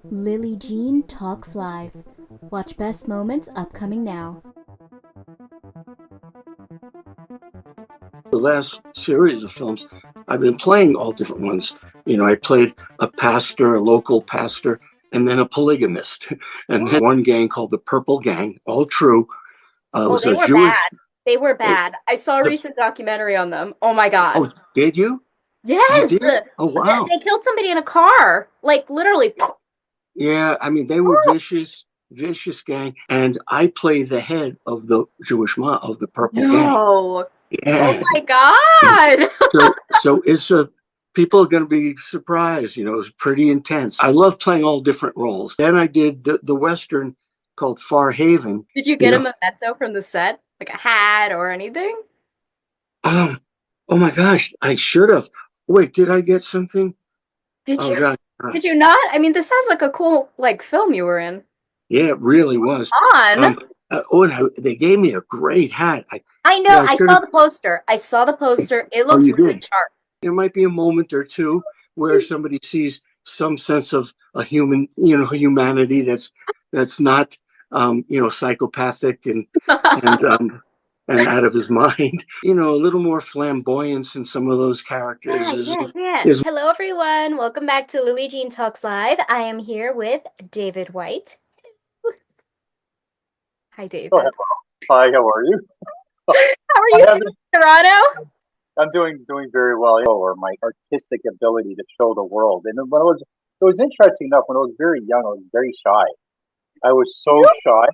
Lillee Jean Talks Live. Watch best moments upcoming now. The last series of films, I've been playing all different ones. I played a pastor, a local pastor, and then a polygamist. And then one gang called the Purple Gang, all true. It was they a were Jewish. bad. They were bad. I saw a recent documentary on them. Oh my God. Oh, did you? You Yes. did? Oh, wow. They killed somebody in a car. Like literally. Yeah, I mean, they were vicious, vicious gang. And I play the head of the Jewish mob of the Purple Gang. No. Oh Yeah. my God. So it's a people are going to be surprised. It's pretty intense. I love playing all different roles. Then I did the Western called Far Haven. Did you get a memento from the set? Like a hat or anything? Um, oh my gosh, I should have. Wait, did I get something? Did Oh you God. did you not? I mean, this sounds like a cool film you were in. Yeah, it really was. On. And they gave me a great hat. I know. Yeah, I I should saw have. the poster. I saw the poster. It Oh, looks you really did. sharp. There might be a moment or two where somebody sees some sense of a humanity that's not, psychopathic and out of his mind. A little more flamboyance in some of those characters Yeah. is Hello, everyone. Welcome back to Lillee Jean Talks Live. I am here with David White. Hi, David. Oh, hi, how are you? How are you doing, Toronto? I'm doing very well. Or my artistic ability to show the world. And it was interesting enough. When I was very young, I was very shy. I was so shy.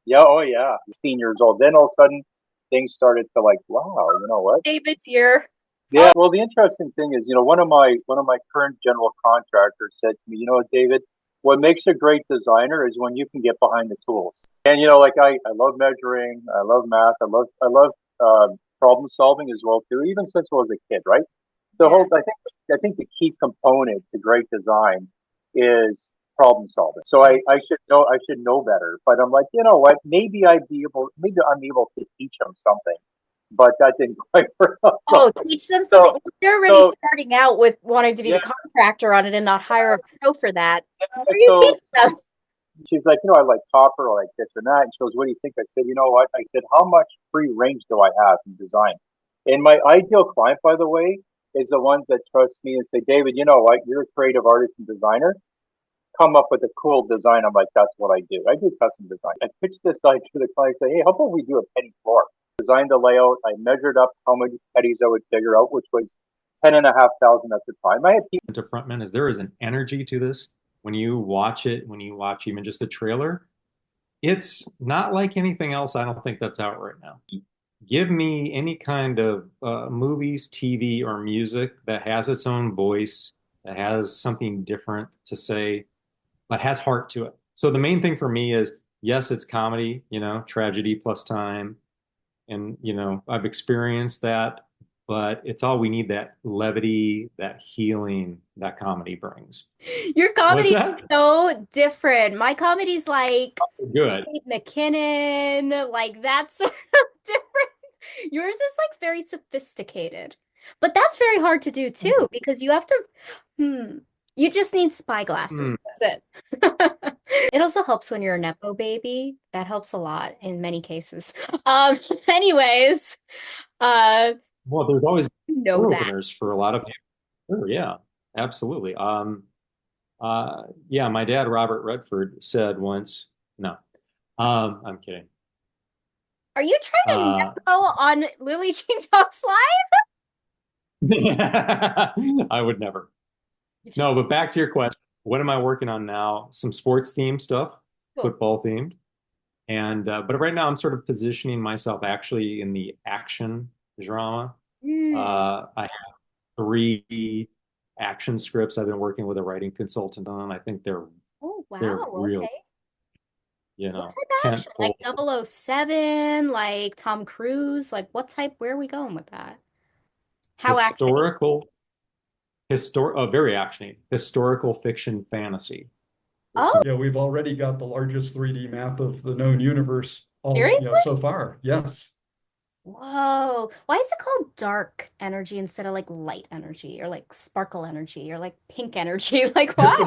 Yeah, oh yeah, 16 years old. Then all of a sudden, things started to wow, you know what? David's here. Yeah. Well, the interesting thing is, one of my current general contractors said to me, David, what makes a great designer is when you can get behind the tools. And I love measuring, I love math, I love problem solving as well too. Even since I was a kid, right? I think the key component to great design is problem solving. So I should know better. But I'm like, you know what? Maybe I'm able to teach them something, but that didn't quite work out. Oh, teach them something. They're already starting out with wanting to be the contractor on it and not hire a pro for that. What are you teaching them? She's like, I like copper, I like this and that. And she goes, what do you think? I said, you know what? I said, how much free range do I have in design? And my ideal client, by the way, is the ones that trust me and say, David, you know what? You're a creative artist and designer. Come up with a cool design. I'm like, that's what I do. I do custom design. I pitched this idea to the client, say, hey, how about we do a penny floor? Designed the layout. I measured up how many pennies I would figure out, which was 10,500 at the time. I had people to frontmen is there is an energy to this. When you watch it, when you watch even just the trailer, it's not like anything else I don't think that's out right now. Give me any kind of movies, TV, or music that has its own voice, that has something different to say, that has heart to it. So the main thing for me is, yes, it's comedy, tragedy plus time. And, I've experienced that, but it's all we need, that levity, that healing that comedy brings. Your comedy is so different. My comedy's like good. McKinnon, like that sort of different. Yours is like very sophisticated. But that's very hard to do too, because you have to, you just need spy glasses. That's it. It also helps when you're a Nepo baby. That helps a lot in many cases. Anyways, well, there's always door openers for a lot of people. Sure, yeah, absolutely. Yeah, my dad, Robert Redford, said once, no, I'm kidding. Are you trying to Nepo on Lillee Jean Talks Live? I would never. No, but back to your question. What am I working on now? Some sports themed stuff, football themed. And but right now I'm sort of positioning myself actually in the action drama. I have 3 action scripts I've been working with a writing consultant on. I think they're real, what type of action? Like 007, like Tom Cruise, like what type? Where are we going with that? How historical, very actiony, historical fiction fantasy. Oh, yeah, we've already got the largest 3D map of the known universe seriously? So far. Yes. Whoa. Why is it called dark energy instead of like light energy or like sparkle energy or like pink energy? Like why? It's a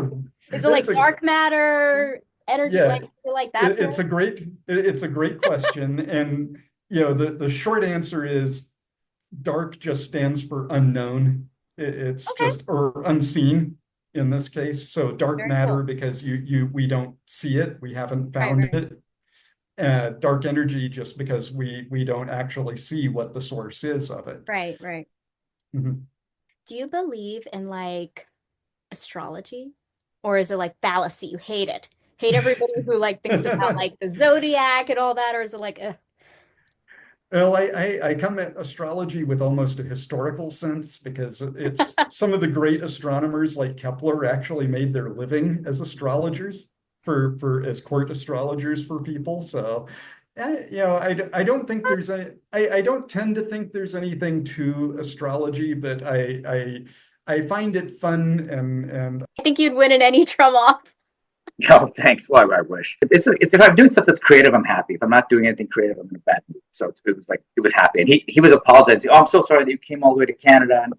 Is it it's like a dark matter energy? yeah, Like, is it like that's what it's a great question. And the short answer is dark just stands for unknown. It's okay. just or unseen in this case. So dark Very cool. matter because we don't see it, we haven't Right, found right, it. Dark energy just because we don't actually see what the source is of it. right, right. Mhm. Do you believe in like astrology? Or is it like fallacy? You hate it. Hate everybody who like thinks about like the zodiac and all that, or is it like, Well, I come at astrology with almost a historical sense because it's some of the great astronomers like Kepler actually made their living as astrologers for as court astrologers for people. So, I don't think there's I don't tend to think there's anything to astrology, but I find it fun and I think you'd win in any drum off. Oh, thanks. Well, I wish. It's if I'm doing stuff that's creative, I'm happy. If I'm not doing anything creative, I'm in a bad mood. So it was like it was happy, and he was apologizing. Oh, I'm so sorry that you came all the way to Canada and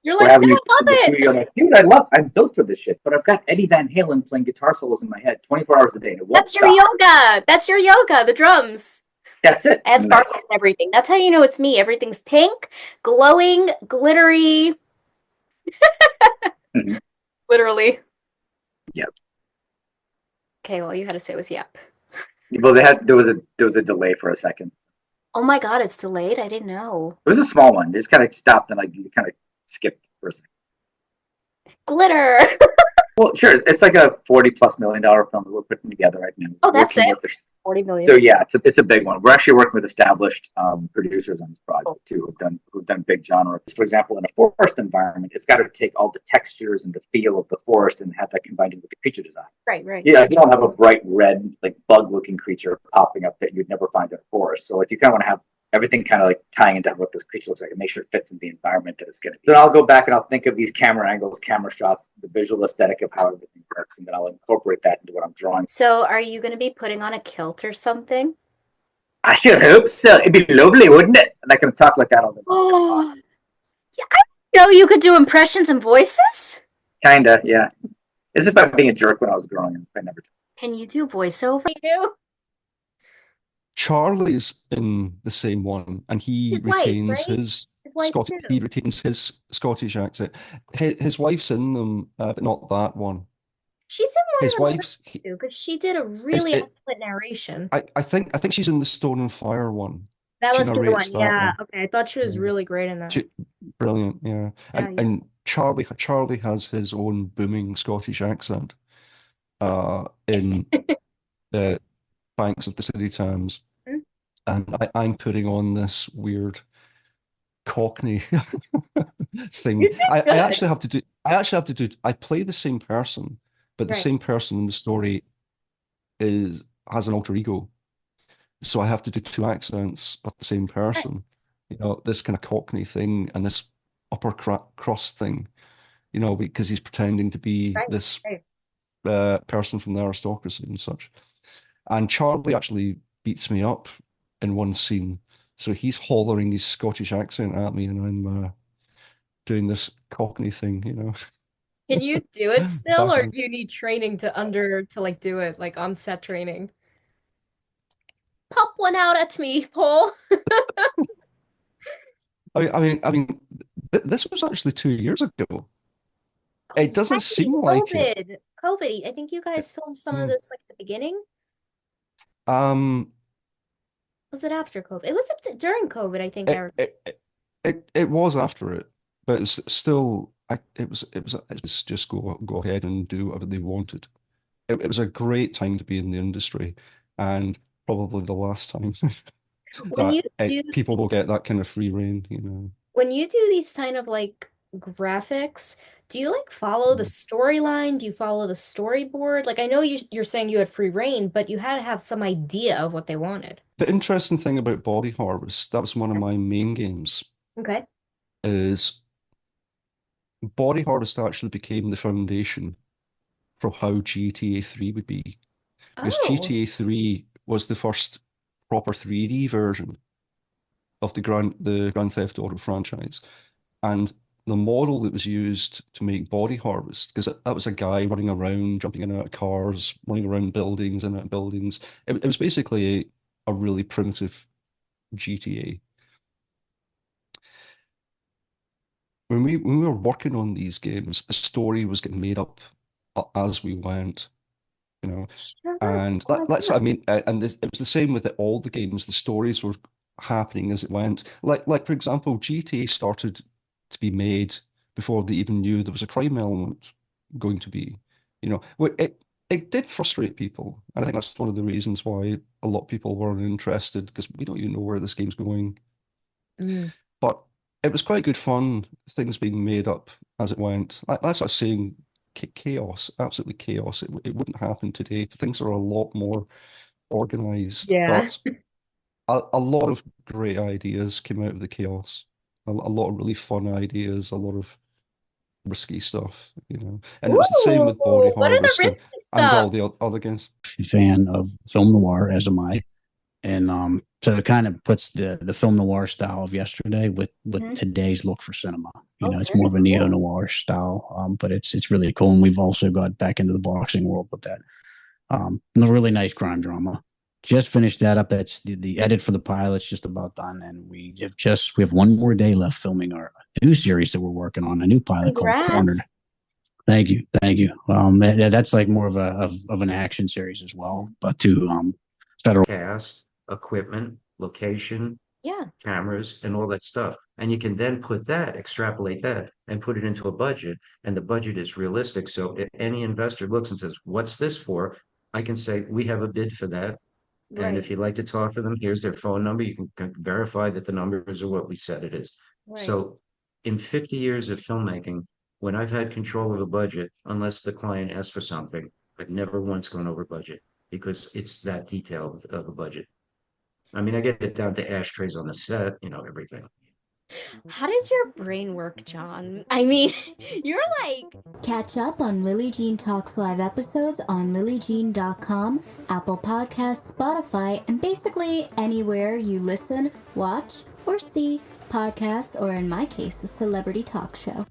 You're we're like, no, having you I in the love studio. I'm it. like, dude, I'm built for this shit. But I've got Eddie Van Halen playing guitar solos in my head 24 hours a day, and it won't That's your stop. yoga. That's your yoga, the drums. That's it. And And sparkles and everything. That's how you know it's me. Everything's pink, glowing, glittery, Mhm. literally. Yep. Okay, all you had to say was yep. Well, there was a delay for a second. Oh my God, it's delayed. I didn't know. It was a small one. It just kind of stopped and like you kind of skipped for a second. Glitter. Well, sure. It's like a $40+ million film that we're putting together right now. Oh, that's Working it. with the 40 million. So yeah, it's a big one. We're actually working with established producers on this project Cool. too, who've done big genre. For example, in a forest environment, it's got to take all the textures and the feel of the forest and have that combined with the creature design. Right, right. Yeah, you don't have a bright red like bug-looking creature popping up that you'd never find in a forest. So like you kind of want to have everything kind of like tying into what this creature looks like and make sure it fits in the environment that it's going to be. Then I'll go back and I'll think of these camera angles, camera shots, the visual aesthetic of how everything works, and then I'll incorporate that into what I'm drawing. So are you going to be putting on a kilt or something? I should hope so. It'd be lovely, wouldn't it? And I can talk like that all the time. Oh, yeah, I didn't know you could do impressions and voices. Kinda, yeah. As if I'm being a jerk when I was growing up. I never. Can you do voiceover? You? Charlie's in the same one, and His wife, right? He retains his Scottish accent. His wife's in them, but not that one. She's in one His of them wife's. too, because she did a really excellent narration. I think she's in the Stone and Fire one. That She must be the narrates one. that Yeah. one. Okay. I thought she was Yeah. really great in that. Brilliant, yeah. Yeah, yeah. And Charlie has his own booming Scottish accent in the Banks of the City Thames. Mhm. And I'm putting on this weird Cockney thing. You did I good. actually have to do I play the same person, but the Right. same person in the story has an alter ego. So I have to do two accents of the same person. This kind of Cockney thing and this upper crust thing, because he's pretending to be Right. this Right. person from the aristocracy and such. And Charlie actually beats me up in one scene. So he's hollering his Scottish accent at me, and I'm doing this Cockney thing, Can you do it still, Back or on. do you need training to like do it, like on set training? Pop one out at me, Paul. I mean, this was actually 2 years ago. It doesn't seem like it. COVID. I think you guys filmed some of this like at the beginning. Um, Was it after COVID? It was during COVID, I think, it Eric. it was after it, but it's still. It was just go ahead and do whatever they wanted. It was a great time to be in the industry, and probably the last time When you do people will get that kind of free reign, when you do these kind of like graphics, do you like follow the storyline? Do you follow the storyboard? Like I know you're saying you had free reign, but you had to have some idea of what they wanted. The interesting thing about Body Harvest, that was one of my main games, Okay. is Body Harvest actually became the foundation for how GTA 3 would be. Because Oh, GTA 3 was the first proper 3D version of the Grand Theft Auto franchise. And the model that was used to make Body Harvest, because that was a guy running around, jumping in and out of cars, running around buildings and out of buildings. It was basically a really primitive GTA. When we were working on these games, the story was getting made up as we went, you know. Sure. And Oh my that's what I God. mean. And it was the same with all the games. The stories were happening as it went. Like for example, GTA started to be made before they even knew there was a crime element going to be. You know, it did frustrate people. And I think that's one of the reasons why a lot of people weren't interested, because we don't even know where this game's going. Mm. But it was quite good fun, things being made up as it went. That's what I was saying, chaos, absolutely chaos. It wouldn't happen today. Things are a lot more organized, Yeah. but a lot of great ideas came out of the chaos. A lot of really fun ideas, a lot of risky stuff, you know. And it was the same with Body Ooh, what are the Harvest risky and stuff? all the other games. Fan of film noir, as am I. And so it kind of puts the film noir style of yesterday with Mhm. today's look for cinema. You Oh, know, it's very more of a neo cool. noir style, but it's really cool. And we've also got back into the boxing world with that. And a really nice crime drama. Just finished that up. That's the edit for the pilot's just about done, and we have one more day left filming our new series that we're working on, a new pilot called Cornered. Congrats. Thank you, thank you. That's like more of an action series as well, but to federal cast, equipment, location, Yeah. cameras, and all that stuff. And you can then extrapolate that, and put it into a budget. And the budget is realistic. So if any investor looks and says, "What's this for?" I can say, "We have a bid for that. And Right. if you'd like to talk to them, here's their phone number. You can verify that the numbers are what we said it is." Right. So in 50 years of filmmaking, when I've had control of a budget, unless the client asks for something, I've never once gone over budget, because it's that detailed of a budget. I mean, I get it down to ashtrays on the set, everything. How does your brain work, John? I mean, you're like, Catch up on Lillee Jean Talks live episodes on lilleejean.com, Apple Podcasts, Spotify, and basically anywhere you listen, watch, or see podcasts, or in my case, a celebrity talk show.